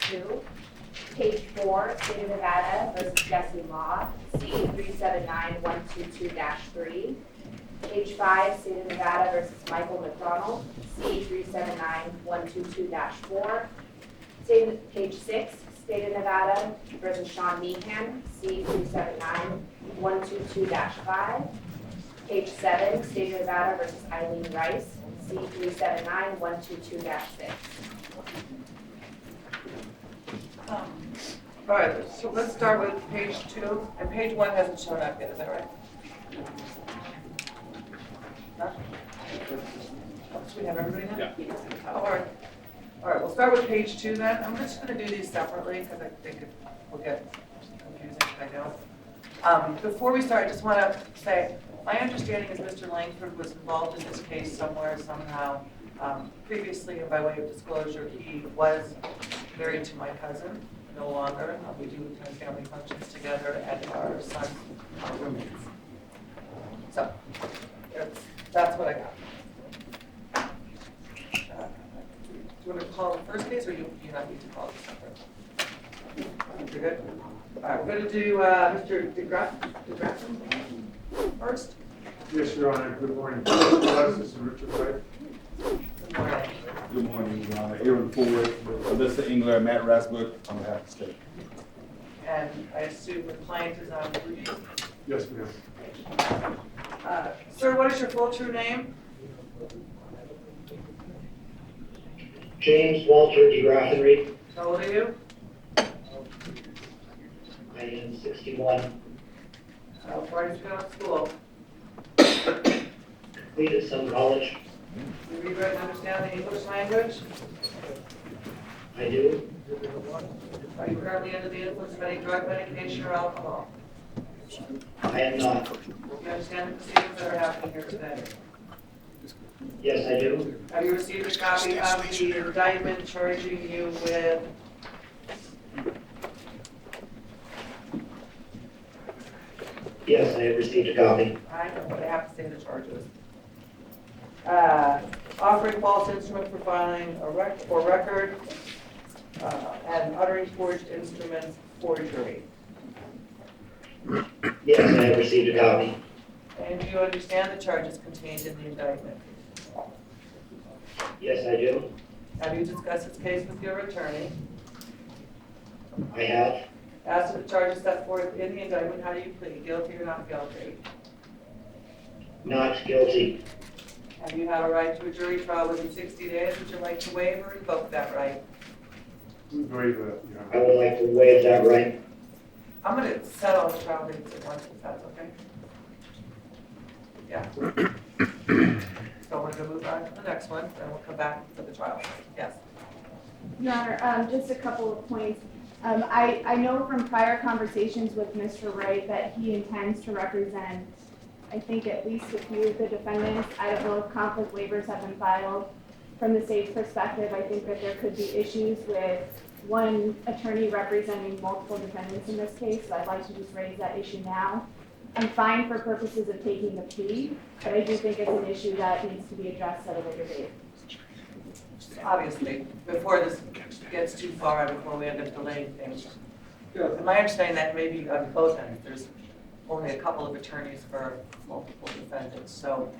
2. Page 4, State of Nevada versus Jesse Law, C379122-3. Page 5, State of Nevada versus Michael McDonald, C379122-4. Page 6, State of Nevada versus Sean Meehan, C379122-5. Page 7, State of Nevada versus Eileen Rice, C379122-6. All right, so let's start with page 2, and page 1 hasn't shown up yet, is that right? No? Should we have everybody now? Yeah. All right, we'll start with page 2 then. I'm just going to do these separately because I think it will get confusing if I don't. Before we start, I just want to say, my understanding is Mr. Langford was involved in this case somewhere, somehow. Previously, and by way of disclosure, he was married to my cousin. No longer. We do attend family functions together, and our sons are roommates. So that's what I got. Do you want to call the first case, or you not need to call it separate? You're good? All right, we're going to do Mr. DeGraffenreid first. Yes, Your Honor. Good morning. Kelesis and Richard Wright. Good morning. Good morning, Your Honor. Aaron Ford, Alyssa Engler, and Matt Rasmussen on behalf of the state. And I assume the client is on duty. Yes, ma'am. Sir, what is your full true name? James Walter DeGraffenreid. How old are you? I am 61. How far did you go to school? Completed some college. Do you read, write, and understand the English language? I do. Are you currently under the influence of any drug, medication, or alcohol? I am not. Do you understand the proceedings that are happening here today? Yes, I do. Have you received a copy of the indictment charging you with? Yes, I have received a copy. I know what I have to say the charges. Offering false instrument for filing a record, and uttering forged instruments forgery. Yes, I have received a copy. And do you understand the charges contained in the indictment? Yes, I do. Have you discussed this case with your attorney? I have. As to the charges set forth in the indictment, how do you plead, guilty or not guilty? Not guilty. Have you have a right to a jury trial within 60 days? Would you like to waive or invoke that right? We waive that, Your I Honor. would like to waive that right. I'm going to set all the trial dates at once, if that's okay. Yeah. So we're going to move on to the next one, and we'll come back to the trial. Yes. Your Honor, just a couple of points. I know from prior conversations with Mr. Wright that he intends to represent, I think, at least a few of the defendants. I don't know if conflict waivers have been filed. From the state's perspective, I think that there could be issues with one attorney representing multiple defendants in this case, so I'd like to just raise that issue now. I'm fine for purposes of taking the plea, but I do think it's an issue that needs to be addressed at a later date. Obviously, before this gets too far, before we end up delaying things. And my understanding that maybe on both ends, there's only a couple of attorneys for multiple defendants. So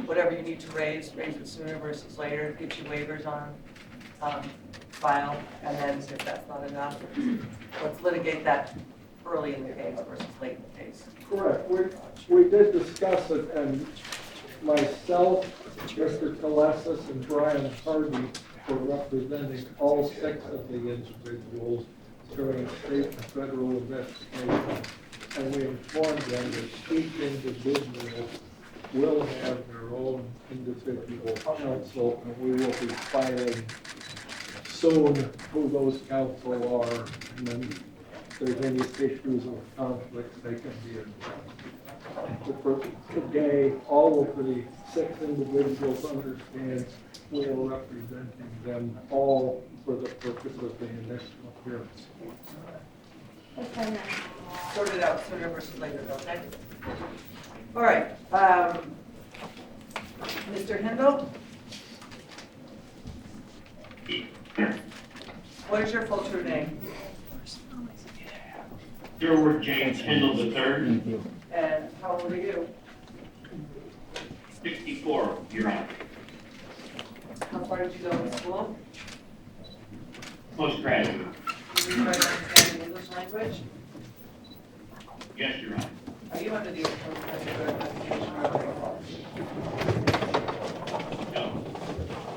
whatever you need to raise it sooner versus later, get your waivers on file, and then if that's not enough, let's litigate that early in the case versus late in the case. Correct. We did discuss it, and myself, Mr. Kelesis, and Brian Hardy were representing all 6 of the individuals during state and federal investigation. And we informed them that each individual will have their own individual counsel, and we will be filing soon who those counsel are, and then if there's any issues of conflict, they can be addressed. But for today, all of the 6 individuals understand we are representing them all for the purpose of the initial appearance. Okay. Sort it out sooner versus later, okay? All right. Mr. Hindle? What is your full true name? Sherwood James Kendall III, And how old are you? 64, Your Honor. How far did you go to school? Postgraduate. Do you read and understand the English language? Yes, Your Honor. Are you under the influence of any drug medication or alcohol? No.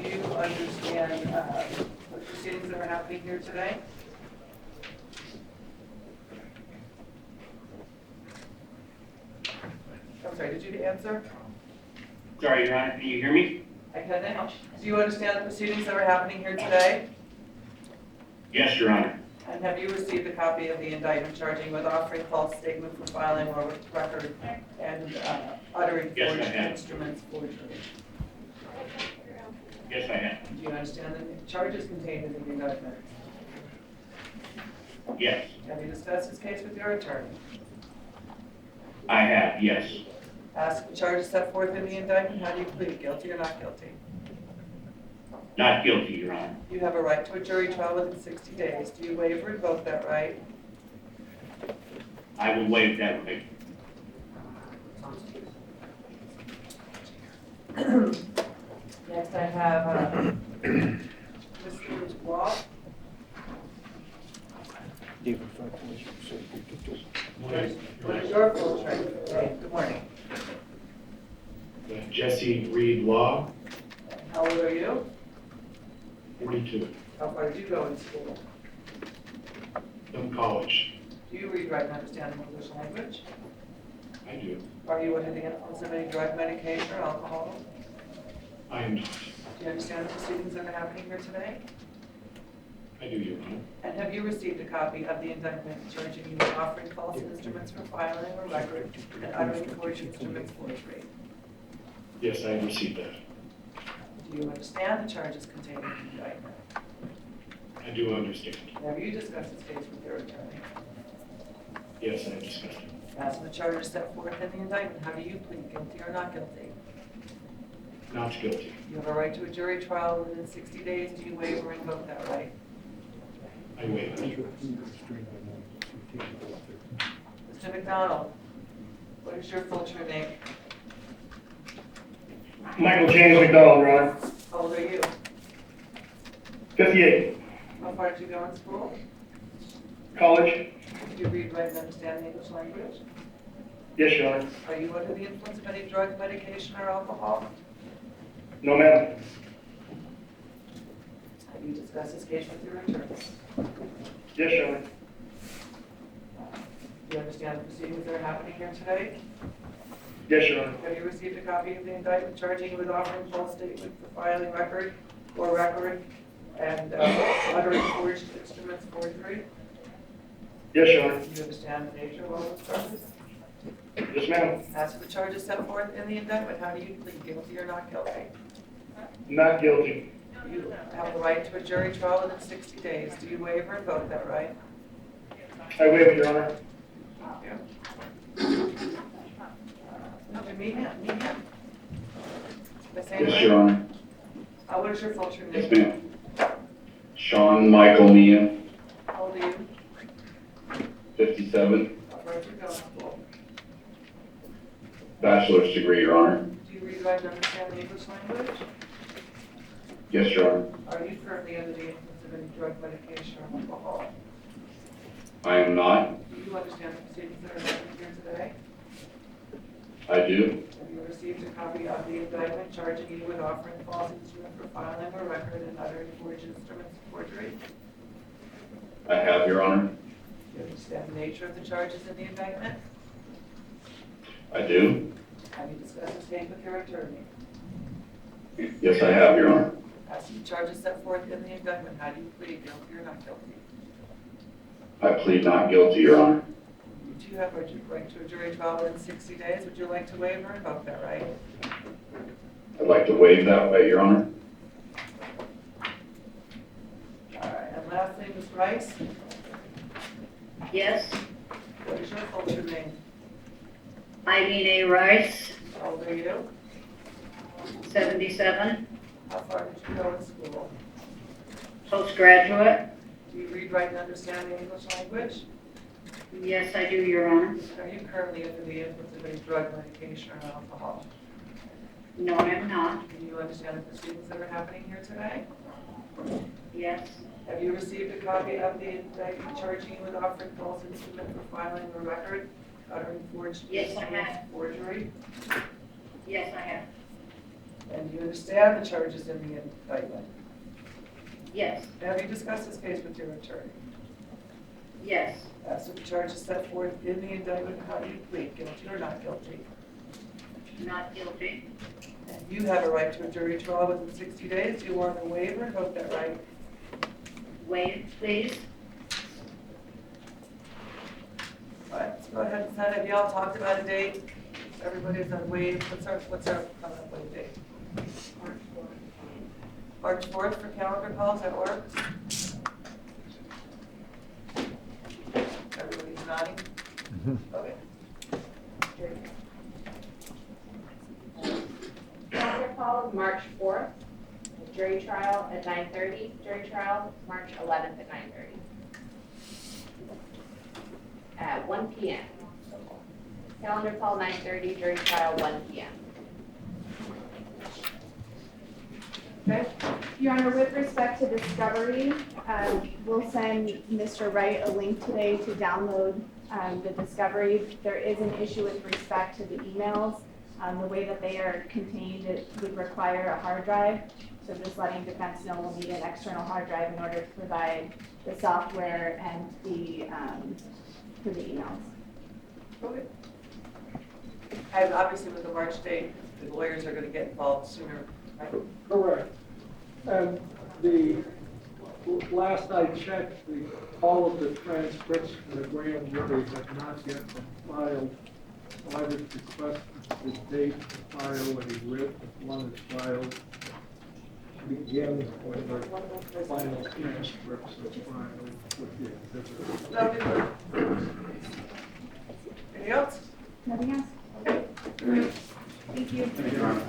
Do you understand the proceedings that are happening here today? I'm sorry, did you answer? Sorry, Your Honor, can you hear me? I can now. Do you understand the proceedings that are happening here today? Yes, Your Honor. And have you received a copy of the indictment charging with offering false statement for filing or record and uttering Yes, I forged have. instruments forgery? Yes, I have. Do you understand the charges contained in the indictment? Yes, Have you discussed this case with your attorney? I have, yes. Ask the charges set forth in the indictment, how do you plead, guilty or not guilty? Not guilty, Your Honor. You have a right to a jury trial within 60 days. Do you waive or invoke that right? I will waive that right. Next I have Mr. Wall. What is your full name? Hey, good morning. Jesse Reed Law, How old are you? 42, How far did you go in school? from college. Do you read, write, and understand the English language? I do. Are you under the influence of any drug, medication, or alcohol? I am not. Do you understand the proceedings that are happening here today? I do, Your Honor. And have you received a copy of the indictment charging you with offering false instruments for filing or record and uttering forged instruments forgery? Yes, I have received that. Do you understand the charges contained in the indictment? I do understand. Have you discussed this case with your attorney? Yes, I have discussed it. As the charges set forth in the indictment, how do you plead, guilty or not guilty? Not guilty. You have a right to a jury trial within 60 days. Do you waive or invoke that right? I waive it. Mr. McDonald, what is your full true name? Michael James McDonald, Your Honor. How old are you? 58, How far did you go in school? college. Do you read, write, and understand the English language? Yes, Your Honor. Are you under the influence of any drug, medication, or alcohol? No, ma'am. Have you discussed this case with your attorney? Yes, Your Honor. Do you understand the proceedings that are happening here today? Yes, Your Honor. Have you received a copy of the indictment charging you with offering false statement for filing record or record and uttering forged instruments forgery? Yes, Your Honor. Do you understand the nature of all those charges? Yes, ma'am. As to the charges set forth in the indictment, how do you plead, guilty or not guilty? Not guilty. You have the right to a jury trial within 60 days. Do you waive or invoke that right? I waive it, Your Honor. Mr. Meehan? Am I saying it Yes, right? Your Honor. What is your full true Yes, name? ma'am. Sean Michael Meehan, How old are you? 57, How far did you go in school? bachelor's degree, Your Honor. Do you read, write, and understand the English language? Yes, Your Honor. Are you currently under the influence of any drug, medication, or alcohol? I am not. Do you understand the proceedings that are happening here today? I do. Have you received a copy of the indictment charging you with offering false instrument for filing or record and uttering forged instruments of forgery? I have, Your Honor. Do you understand the nature of the charges in the indictment? I do. Have you discussed this case with your attorney? Yes, I have, Your Honor. As to the charges set forth in the indictment, how do you plead, guilty or not guilty? I plead not guilty, Your Honor. Do you have a right to a jury trial within 60 days? Would you like to waive or invoke that right? I'd like to waive that right, Your Honor. All right, and lastly, Ms. Rice, Yes, what is your full true name? Eileen A. Rice, How old are you? 77, How far did you go in school? postgraduate. Do Do you read, write, and understand the English language? Yes, I do, Your Honor. Are you currently under the influence of any drug, medication, or alcohol? No, I'm not. Do you understand the proceedings that are happening here today? Yes, Have you received a copy of the indictment charging you with offering false instrument for filing a record, uttering forged Yes, I instruments, have. forgery? yes, I have. And do you understand the charges in the indictment? Yes, Have you discussed this case with your attorney? yes, As to the charges set forth in the indictment, how do you plead, guilty or not guilty? not guilty. And you have a right to a jury trial within 60 days. Do you want a waiver? Invoke that right. Waive, please. All right, let's go ahead and set it. Y'all talked about a date. Everybody's on waive. What's our coming up with a date? March 4th for calendar calls. That works? Everybody's nodding? Okay. Calendar call, March 4th, jury trial at 9:30, jury trial, March 11th at 9:30. At 1 p.m. Calendar call, 9:30, jury trial, 1 p.m. Okay. Your Honor, with respect to discovery, we'll send Mr. Wright a link today to download the discovery. There is an issue with respect to the emails. The way that they are contained, it would require a hard drive. So just letting defense know we'll need an external hard drive in order to provide the software and the, for the emails. Okay. And obviously with the March date, the lawyers are going to get involved sooner, right? Correct. And the, last I checked, all of the transcripts from the grand jury have not yet been filed. So I would request the date to file a writ, if one is filed, begin when the final transcripts are filed with the exhibit. That'll be good. Anything else? Nothing else? Okay. Thank you. Thank you, Your Honor.